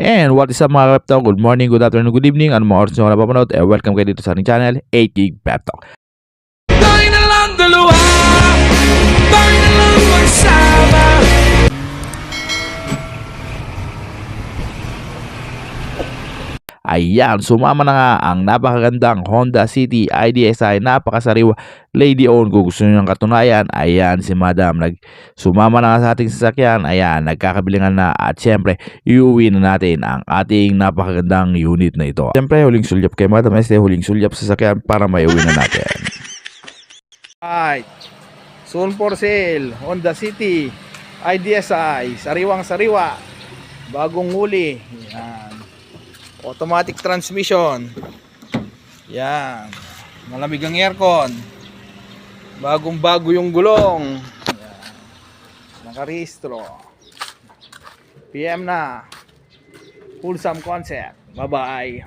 And what is up mga Pep Talk? Good morning, good afternoon, good evening. Ano mga oras nyo ka napapanood? Welcome kayo dito sa ating channel, 8 Gig Pep Talk. Tayo na lang dalawa, tayo na lang magsama. Ayan, sumama na nga ang napakagandang Honda City IDSi, napakasariwa, lady owned. Kung gusto nyo ng katunayan, ayan si Madam, sumama na nga sa ating sasakyan. Ayan, nagkakabilingan na at syempre, iuwi na natin ang ating napakagandang unit na ito. Syempre, huling sulyap kay Madam huling sulyap sa sasakyan para maiuwi na natin. Right. Soon for sale, Honda City IDSi, sariwang sariwa, bagong huli. Yan. Automatic transmission. Yan. Malamig ang aircon. Bagong bago yung gulong. Yan. Nakarehistro. PM na. Wholesome concept. Bye bye.